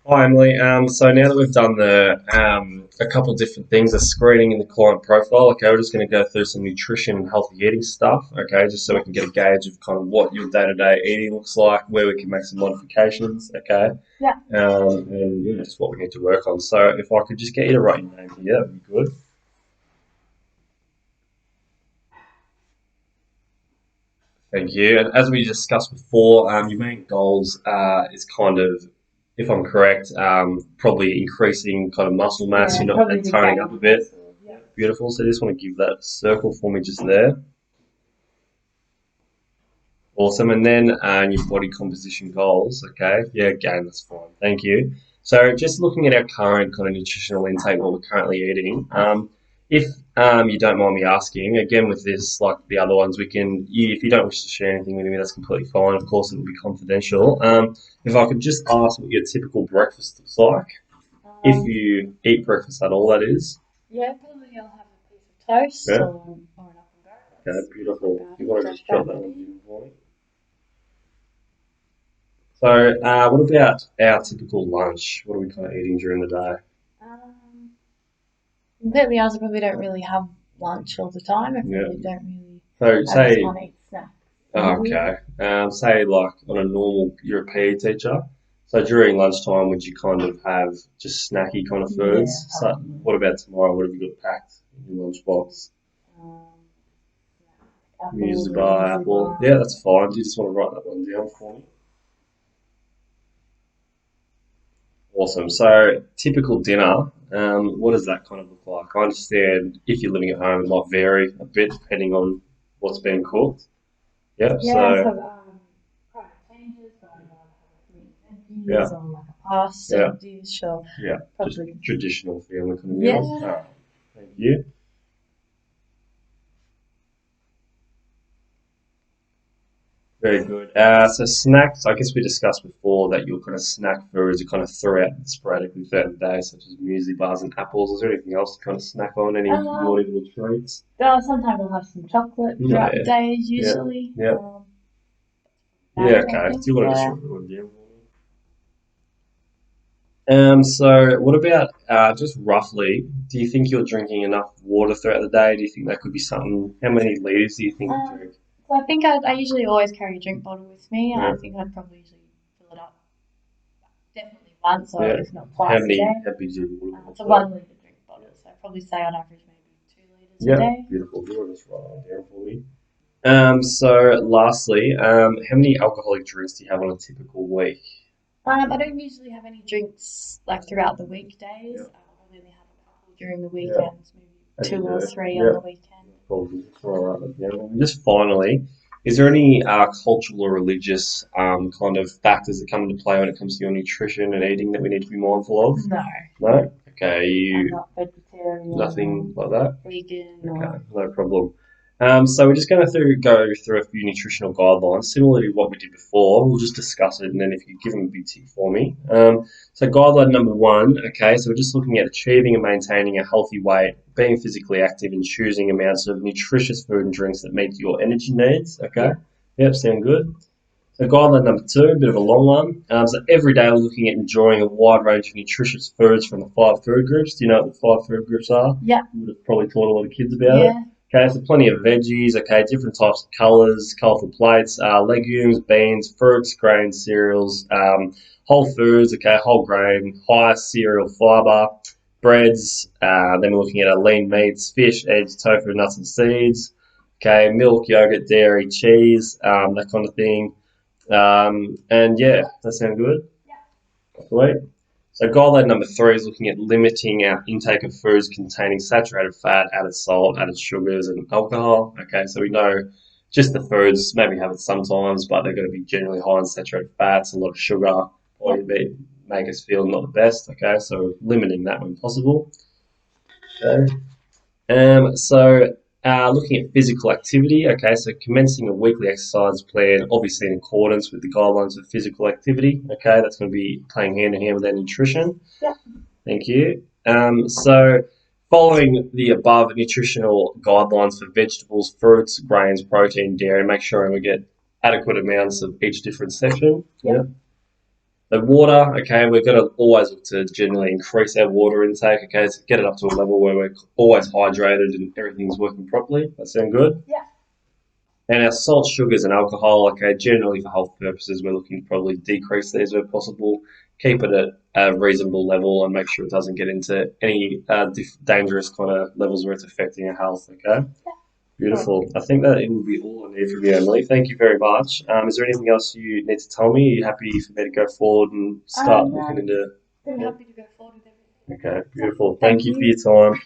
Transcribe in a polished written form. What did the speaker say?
Hi Emily. So now that we've done the a couple different things, the screening and the client profile, okay, we're just going to go through some nutrition and healthy eating stuff, okay, just so we can get a gauge of kind of what your day-to-day eating looks like, where we can make some modifications, okay, Yeah. and yeah, just what we need to work on. So if I could just get you to write your name here, that'd be good. Thank you. And as we discussed before, your main goals is kind of, if I'm correct, probably increasing kind of muscle mass, Yeah, you know, probably and the toning up a gain bit. muscle. Yeah, Yeah. beautiful. So just want to give that circle for me just there. Awesome. And then your body composition goals. Okay. Yeah, again, that's fine. Thank you. So just looking at our current kind of nutritional intake, what we're currently eating. If you don't mind me asking, again with this, like the other ones, if you don't wish to share anything with me, that's completely fine. Of course, it will be confidential. If I could just ask what your typical breakfast looks like, if Um, you eat breakfast at all, that is. yeah, probably I'll have a piece of toast Yeah. or an up and go. Okay, That's not beautiful. bad. You want to Just just jot grab that that one in. down for me? So, what about our typical lunch? What are we kind of eating during the day? Um, Completely honest, I probably don't really have lunch all the time. I Yeah. probably don't really. So, I just say, want to eat snacks. oh, Usually. okay, say like on a normal you're a PE teacher. So during lunchtime, would you kind of have just snacky kind of Yeah, foods? So, probably. what about tomorrow? What have you got packed in your lunchbox? Um, Apples Muesli or bar, muesli apple. bar. Yeah, that's fine. Do you just want to write that one down for me? Awesome. So, typical dinner, what does that kind of look like? I understand if you're living at home, it might vary a bit depending on what's being cooked. Yep. Yeah, so So, kind of changes. So I'd rather have like meat and yeah, veggies or like a pasta yeah, dish or yeah. Just probably. traditional family kind of meals. All Yeah. right. Thank you. Very good. So snacks, I guess we discussed before that your kind of snack foods you kind of throw out sporadically throughout the day, such as muesli bars and apples. Is there anything else to kind of snack on? Any naughty Um, little treats? Sometimes I'll have some chocolate No, throughout the yeah, days, yeah, usually. yeah, About yeah. it, I Okay. Do think. you want to just Yeah. write it all down for me? So what about just roughly? Do you think you're drinking enough water throughout the day? Do you think that could be something? How many liters do you think you Um, drink? so I think I usually always carry a drink bottle with me. Yeah, I think I'd probably usually fill it up definitely once or yeah. if not How twice a many? day. How big is your water bottle It's a size? 1 litre drink bottle, so I'd probably say on average maybe 2 litres a Yeah, day. beautiful. Do you want to just write that down for me? So lastly, how many alcoholic drinks do you have on a typical week? I don't usually have any drinks like throughout the Yeah, weekdays. I'll only have a couple during the yeah, weekends, maybe as you two or do. three on Yeah, the weekend. probably. All right, yeah. And just finally, is there any cultural or religious kind of factors that come into play when it comes to your nutrition and eating that we need to be mindful of? No, No? Okay, I'm you not vegetarian or nothing like that? vegan Okay, or no problem. So we're just going to go through a few nutritional guidelines, similar to what we did before. We'll just discuss it, and then if you give them a big tick for me. So guideline number one, okay, so we're just looking at achieving and maintaining a healthy weight, being physically active, and choosing amounts of nutritious food and drinks that meet your energy needs. Okay, yeah, yep, sound good. So guideline number two, a bit of a long one. So every day we're looking at enjoying a wide range of nutritious foods from the five food groups. Do you know what the five food groups are? yeah, You would have probably taught a lot of kids about it. yeah, Okay, so plenty of veggies, okay, different types of colours, colourful plates, legumes, beans, fruits, grains, cereals, whole foods, okay, whole grain, high cereal fibre, breads, then we're looking at lean meats, fish, eggs, tofu, nuts and seeds, okay, milk, yogurt, dairy, cheese, that kind of thing. And yeah, that sound good? Sweet. So guideline number three is looking at limiting our intake of foods containing saturated fat, added salt, added sugars, and alcohol. Okay, so we know just the foods maybe have it sometimes, but they're going to be generally high in saturated fats, a lot of sugar, yeah. probably make us feel not the best. Okay, so limiting that when possible. Okay. Looking at physical activity, okay, so commencing a weekly exercise plan, obviously in accordance with the guidelines of physical activity, okay, that's going to be playing hand in hand with our nutrition. Yeah. Thank you. Following the above nutritional guidelines for vegetables, fruits, grains, protein, dairy, make sure we get adequate amounts of each different section. Yeah. Yeah. The water, okay, we're going to always look to generally increase our water intake, okay, to get it up to a level where we're always hydrated and everything's working properly. That sound good? Yeah. And our salt, sugars, and alcohol, okay, generally for health purposes, we're looking to probably decrease these where possible, keep it at a reasonable level, and make sure it doesn't get into any dangerous kind of levels where it's affecting our health, okay? Yeah. Beautiful. I think that it will be all I need from you, Emily. Thank you very much. Is there anything else you need to tell me? Are you happy for me to go forward and start looking No, into? pretty Yeah. happy to go forward with everything. Okay, beautiful. Thank Thank you for you. your time.